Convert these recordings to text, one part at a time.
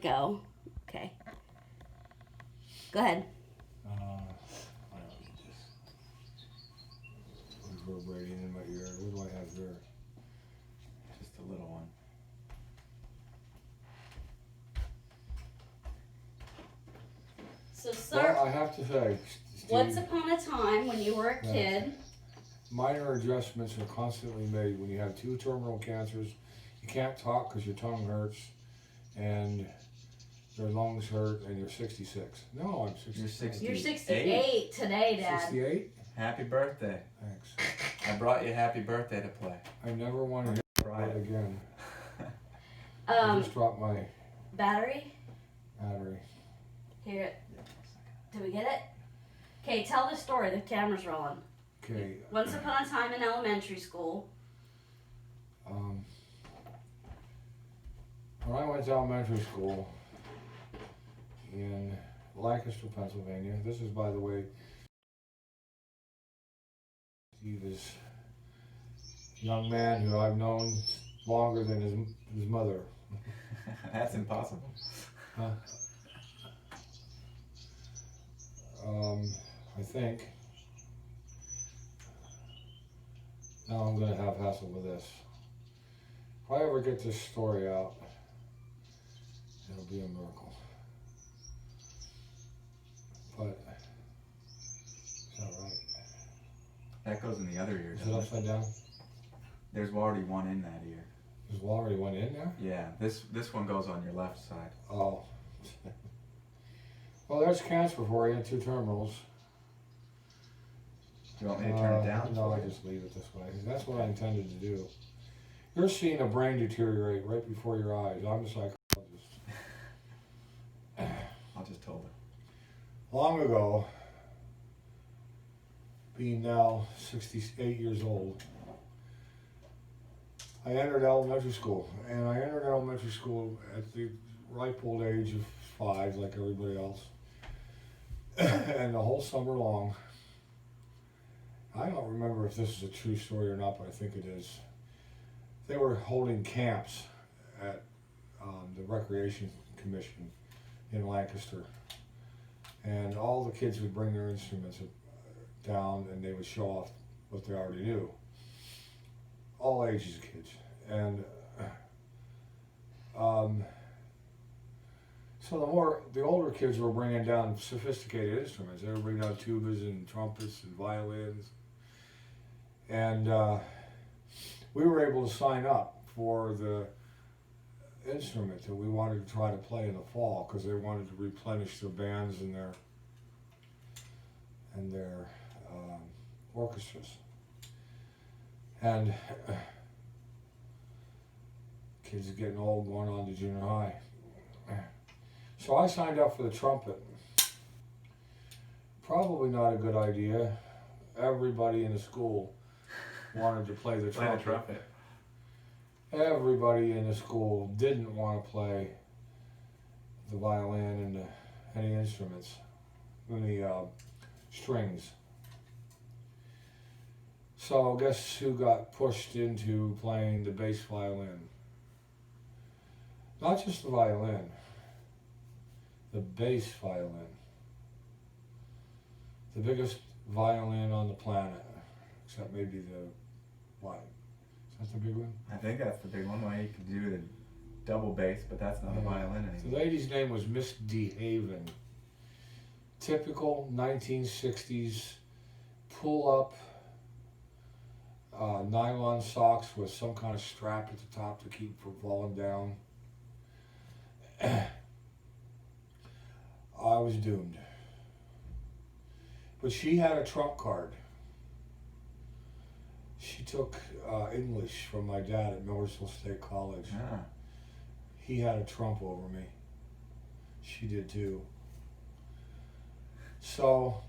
go. Okay. Go ahead. I just reverberating in my ear. What do I have there? Just a little one. So, sir, Well, I have to say, Steve, once upon a time when you were a kid, minor adjustments are constantly made when you have 2 terminal cancers. You can't talk because your tongue hurts, and your lungs hurt, and you're 66. No, I'm 66. you're 68 today, Dad. 68? Happy birthday. Thanks. I brought you Happy Birthday to play. I never want to hear it again. I Um, just dropped my battery? battery. Here. Did we get it? Okay, tell the story. The camera's rolling. Okay. Once upon a time in elementary school. When I went to elementary school in Lancaster, Pennsylvania, this is, by the way, Steve is a young man who I've known longer than his mother. That's impossible. Huh? I think. Now I'm going to have hassle with this. If I ever get this story out, it'll be a miracle. But, is that right? That goes in the other ear. Is it upside down? There's already one in that ear. There's already one in there? Yeah, this one goes on your left side. Oh. Well, there's cancer for you, 2 terminals. Do you want me to turn it down? No, I just leave it this way. That's what I intended to do. You're seeing a brain deteriorate right before your eyes. I'm a psychologist. I'll just hold it. Long ago, being now 68 years old, I entered elementary school. And I entered elementary school at the ripe old age of 5, like everybody else. And the whole summer long, I don't remember if this is a true story or not, but I think it is. They were holding camps at the Recreation Commission in Lancaster. And all the kids would bring their instruments down and they would show off what they already knew. All ages of kids. And so the older kids were bringing down sophisticated instruments. They were bringing down tubas and trumpets and violins. And we were able to sign up for the instrument that we wanted to try to play in the fall because they wanted to replenish their bands and their orchestras. And kids are getting old, going on to junior high. So I signed up for the trumpet. Probably not a good idea. Everybody in the school wanted to play the trumpet. Everybody in the school didn't want to play the violin and any instruments, any strings. So guess who got pushed into playing the bass violin? Not just the violin, the bass violin. The biggest violin on the planet, except maybe the, what? Is that the big one? I think that's the big one. Why you can do the double bass, but that's not a violin The anymore. lady's name was Miss DeHaven. Typical 1960s pull-up nylon socks with some kind of strap at the top to keep from falling down. I was doomed. But she had a trump card. She took English from my dad at Millersville State College. Ah. He had a trump over me. She did too. So,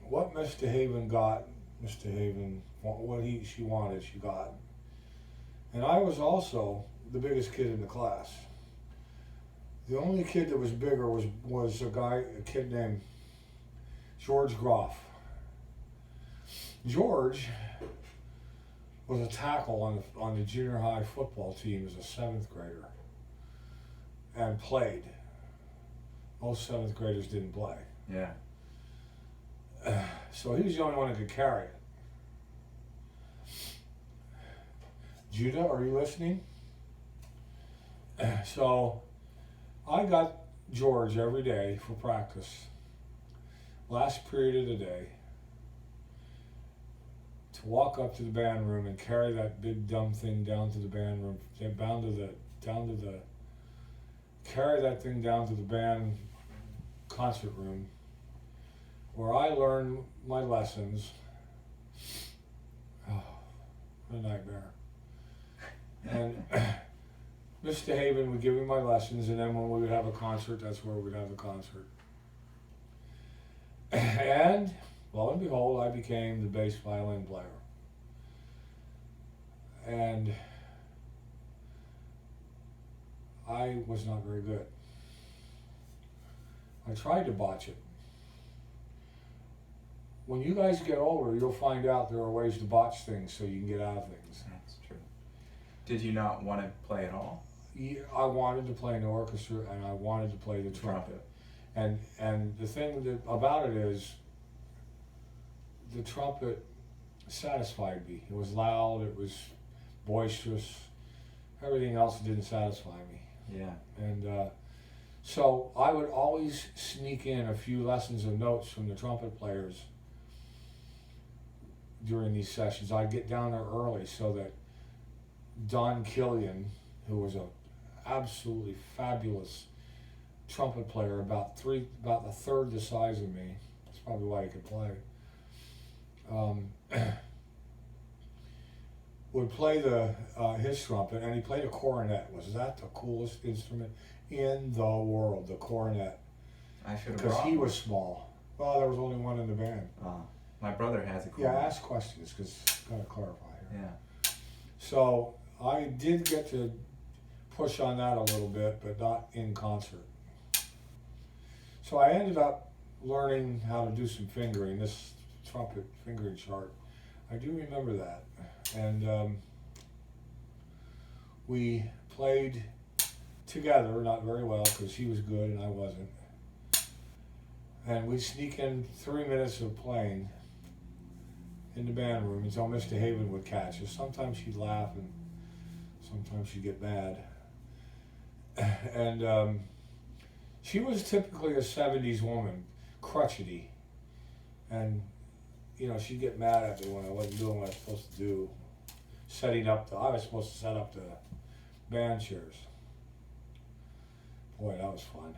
what Miss DeHaven got, Miss DeHaven, what she wanted, she got. And I was also the biggest kid in the class. The only kid that was bigger was a kid named George Groff. George was a tackle on the junior high football team as a 7th grader and played. most 7th graders didn't play. Yeah. So he was the only one that could carry it. Judah, are you listening? So I got George every day for practice, last period of the day, to walk up to the band room and carry that big dumb thing down to the band room, carry that thing down to the band concert room, where I learned my lessons. Oh, what a nightmare. And Mr. Haven would give me my lessons, and then when we would have a concert, that's where we'd have the concert. And lo and behold, I became the bass violin player. And I was not very good. I tried to botch it. When you guys get older, you'll find out there are ways to botch things so you can get out of things. That's true. Did you not want to play at all? Yeah, I wanted to play in the orchestra, and I wanted to play the trumpet. And the thing about it is, the trumpet satisfied me. It was loud, it was boisterous. Everything else didn't satisfy me. Yeah. And so I would always sneak in a few lessons of notes from the trumpet players during these sessions. I'd get down there early so that Don Killian, who was a absolutely fabulous trumpet player, about the third the size of me. That's probably why he could play. Would play his trumpet, and he played a cornet. Was that the coolest instrument in the world? The cornet. I should have. Because he was small. Well, there was only one in the band. My brother has a cornet. Yeah, ask questions because gotta clarify here. Yeah. So I did get to push on that a little bit, but not in concert. So I ended up learning how to do some fingering, this trumpet fingering chart. I do remember that. And we played together, not very well because he was good and I wasn't. And we'd sneak in 3 minutes of playing in the band room until Mr. Haven would catch us. Sometimes she'd laugh and sometimes she'd get mad. And she was typically a 70s woman, crotchety. And, you know, she'd get mad at me when I wasn't doing what I was supposed to do. I was supposed to set up the band chairs. Boy, that was fun.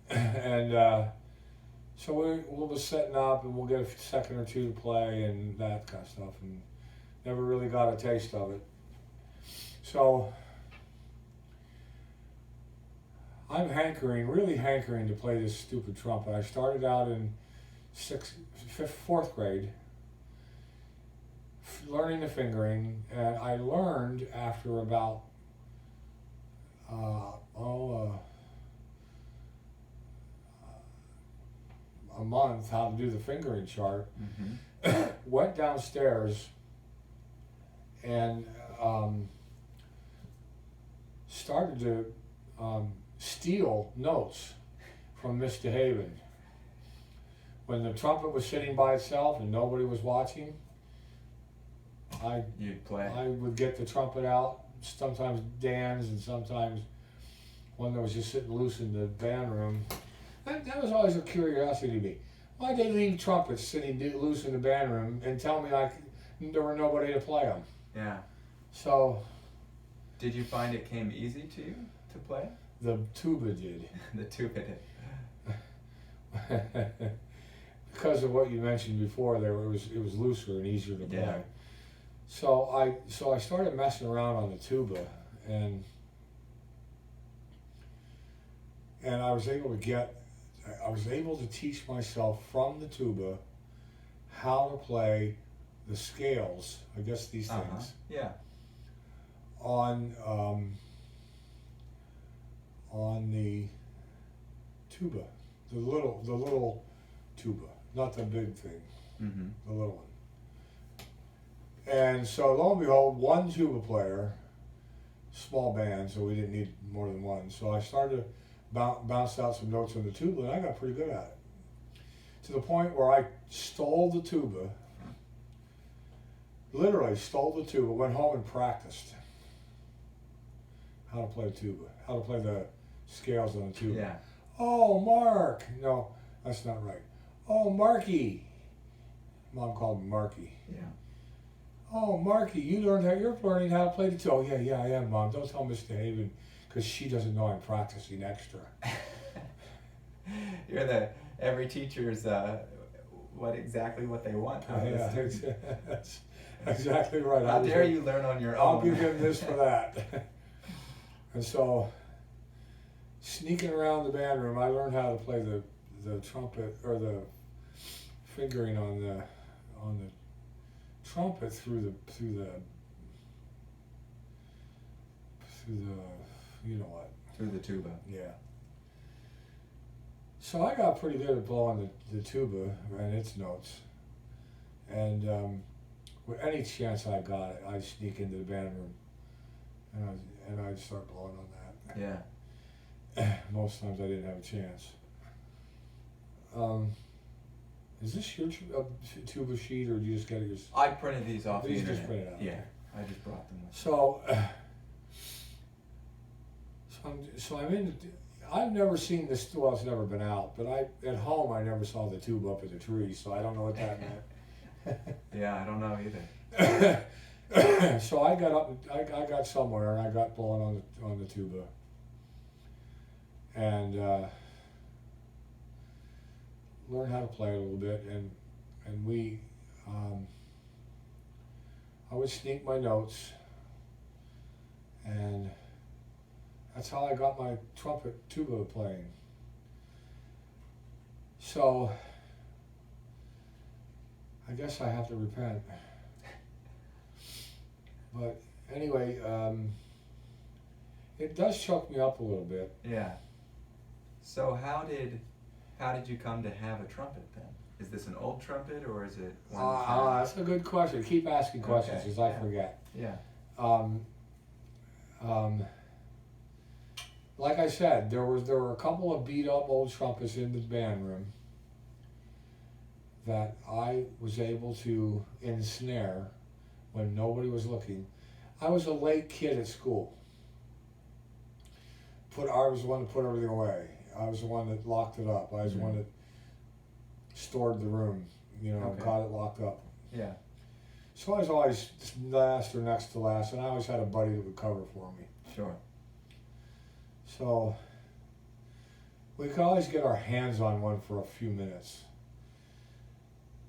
And so we'll be setting up and we'll get a second or two to play and that kind of stuff, and never really got a taste of it. So I'm really hankering to play this stupid trumpet. I started out in 4th grade learning the fingering, and I learned after about a month how to do the fingering chart. Mm-hmm. Went downstairs and started to steal notes from Mr. Haven. When the trumpet was sitting by itself and nobody was watching, You'd play. I would get the trumpet out, sometimes Dan's and sometimes one that was just sitting loose in the band room. That was always a curiosity to me. Why'd they leave trumpets sitting loose in the band room and tell me there were nobody to play them? Yeah. So. Did you find it came easy to you to play? The tuba did. The tuba did. Because of what you mentioned before, it was looser and easier to play. Yeah. So I started messing around on the tuba, and I was able to teach myself from the tuba how to play the scales. I guess these things. Yeah. On the tuba, the little tuba, not the big thing, mm-hmm. the little one. And so lo and behold, one tuba player, small band, so we didn't need more than one. So I started to bounced out some notes on the tuba, and I got pretty good at it. To the point where I stole the tuba, literally stole the tuba, went home and practiced how to play the tuba, how to play the scales on the tuba. Yeah. Oh, Mark. No, that's not right. Oh, Marky. Mom called me Marky. Yeah. Oh, Marky, you're learning how to play the tuba. Oh, yeah, I am, Mom. Don't tell Mr. Haven, because she doesn't know I'm practicing extra. You're every teacher's what they want. Yeah, that's exactly right. How dare you learn on your own? I'll give him this for that. And so, sneaking around the band room, I learned how to play the trumpet, or the fingering on the trumpet through the you know what. Through the tuba. Yeah. So I got pretty good at blowing the tuba and its notes. And with any chance I got it, I'd sneak into the band room and I'd start blowing on that. Yeah. Most times I didn't have a chance. Is this your tuba sheet, or do you just get it yourself? I printed these off the These internet. just printed out. Yeah. I just brought them with. So I'm in. I've never seen this. Well, it's never been out, but at home I never saw the tuba up in the tree, so I don't know what that meant. Yeah, I don't know either. So I got up. I got somewhere, and I got blowing on the tuba, and learned how to play it a little bit, and we. I would sneak my notes, and that's how I got my trumpet tuba playing. So I guess I have to repent. But anyway, it does choke me up a little bit. Yeah. So how did you come to have a trumpet then? Is this an old trumpet, or is it one? That's a good question. Keep asking questions, Okay, because I yeah. forget. Yeah. Like I said, there were a couple of beat up old trumpets in the band room that I was able to ensnare when nobody was looking. I was a late kid at school. I was the one that put everything away. I was the one that locked it up. I was the one that stored the room, Okay. got it locked up. Yeah. So I was always last or next to last, and I always had a buddy that would cover for me. Sure. So we could always get our hands on one for a few minutes.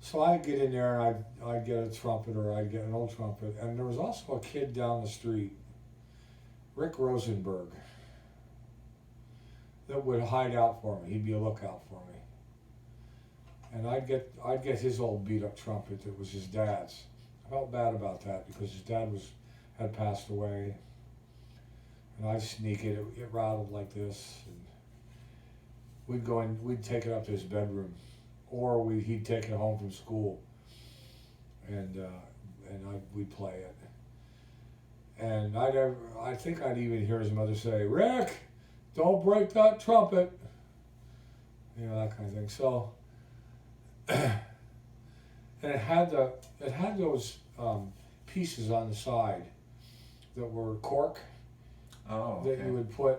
So I'd get in there and I'd get a trumpet, or I'd get an old trumpet. And there was also a kid down the street, Rick Rosenberg, that would hide out for me. He'd be a lookout for me. And I'd get his old beat up trumpet that was his dad's. I felt bad about that because his dad had passed away. And I'd sneak it. It rattled like this. And we'd take it up to his bedroom, or he'd take it home from school, and we'd play it. And I think I'd even hear his mother say, "Rick, don't break that trumpet," that kind of thing. So, and it had those pieces on the side that were cork. Oh, okay. That you would put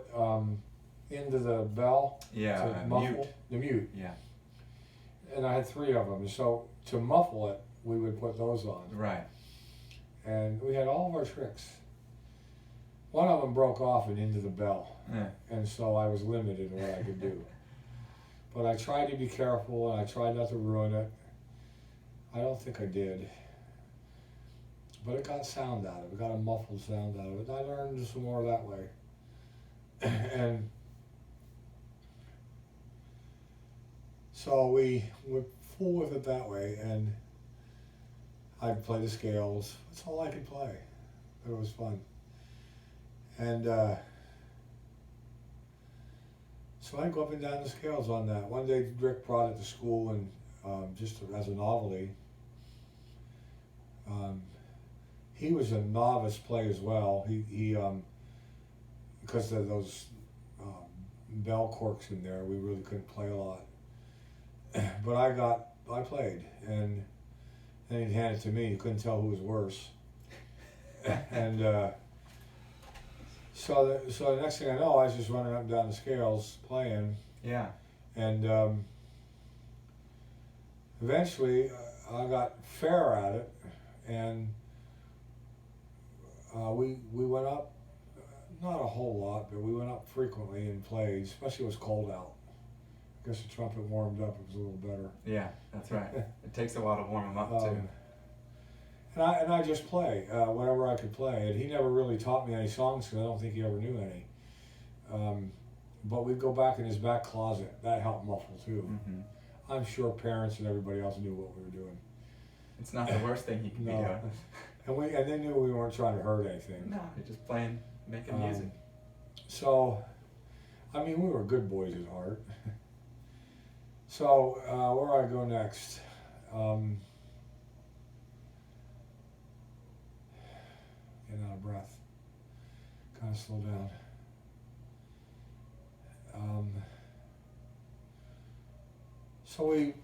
into the bell to muffle mute. the mute. Yeah. And I had 3 of them. So to muffle it, we would put those on. Right. And we had all of our tricks. One of them broke off and into the bell. Yeah. And so I was limited in what I could do. But I tried to be careful, and I tried not to ruin it. I don't think I did. But it got sound out of it. It got a muffled sound out of it. And I learned some more that way. And so we would fool with it that way, and I'd play the scales. That's all I could play. But it was fun. And so I'd go up and down the scales on that. One day Rick brought it to school, and just as a novelty. He was a novice player as well. He because of those bell corks in there. We really couldn't play a lot. But I played, and then he'd hand it to me. You couldn't tell who was worse. And so the next thing I know, I was just running up and down the scales playing. Yeah. And eventually, I got fair at it, and we went up, not a whole lot, but we went up frequently and played, especially when it was cold out. I guess the trumpet warmed up, it was a little better. Yeah, that's right. It takes a while to warm them up too. And I just play whatever I could play. And he never really taught me any songs because I don't think he ever knew any. But we'd go back in his back closet. That helped muffle too. Mm-hmm. I'm sure parents and everybody else knew what we were doing. It's not the worst thing he could be doing. And they knew we weren't trying to hurt anything. No, you're just playing, making music. So, I mean, we were good boys at heart. So, where do I go next? Getting out of breath. Kind of slow down. So we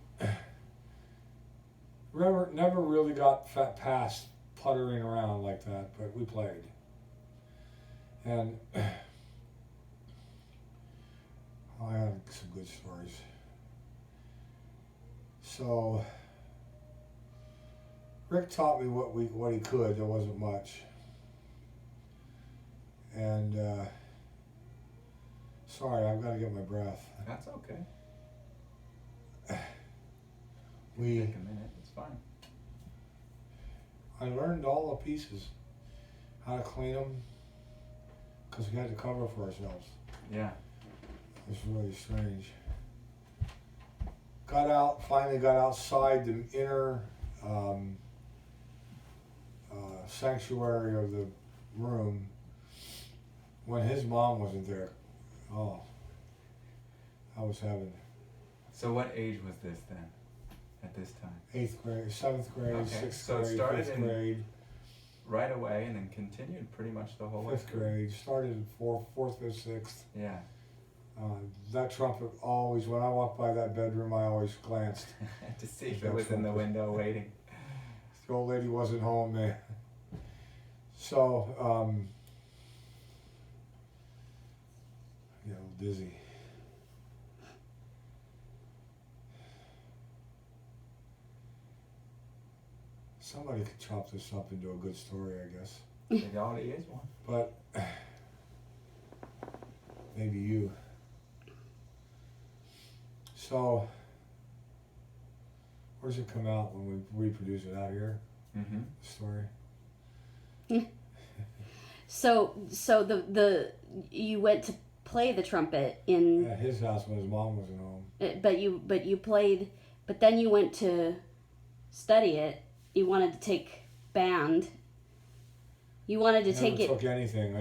never really got past puttering around like that, but we played. And I had some good stories. So Rick taught me what he could. There wasn't much. And sorry, I've got to get my breath. That's okay. We Take a minute. It's fine. I learned all the pieces, how to clean them, because we had to cover for ourselves. Yeah. It was really strange. Finally got outside the inner sanctuary of the room when his mom wasn't there. Oh, I was having So what age was this then, at this time? 8th grade, 7th grade, Okay, 6th so it grade, started 5th in- grade, Right away, and then continued pretty much the whole way 5th through. grade. Started in 4th, 5th, 6th. Yeah. That trumpet always, when I walked by that bedroom, I always glanced. To see if it was in the window waiting. The old lady wasn't home, man. So, get a little dizzy. Somebody could chop this up into a good story, I guess. It already is one. But maybe you. So, where does it come out when we reproduce it out here? Mm-hmm. The story. So the you went to play the trumpet in, At his house when his mom wasn't home. but you played, but then you went to study it. You wanted to take band. You wanted to take it. Never took anything.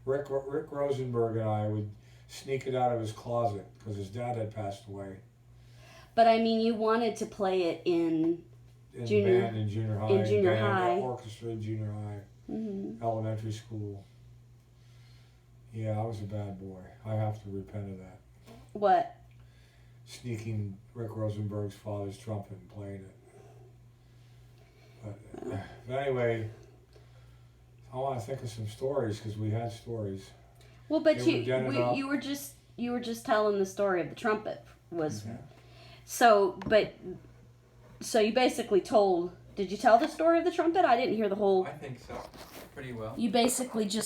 Rick Rosenberg and I would sneak it out of his closet because his dad had passed away. But I mean, you wanted to play it in junior, Band in junior high. in junior band, high. Orchestra in junior high. Mm-hmm. Elementary school. Yeah, I was a bad boy. I have to repent of that. What? Sneaking Rick Rosenberg's father's trumpet and playing it. But anyway, I want to think of some stories because we had stories. Well, but They were dented up. you were just telling the story of the trumpet was Yeah. so you basically told. Did you tell the story of the trumpet? I didn't hear the whole. I think so. Pretty well. You basically just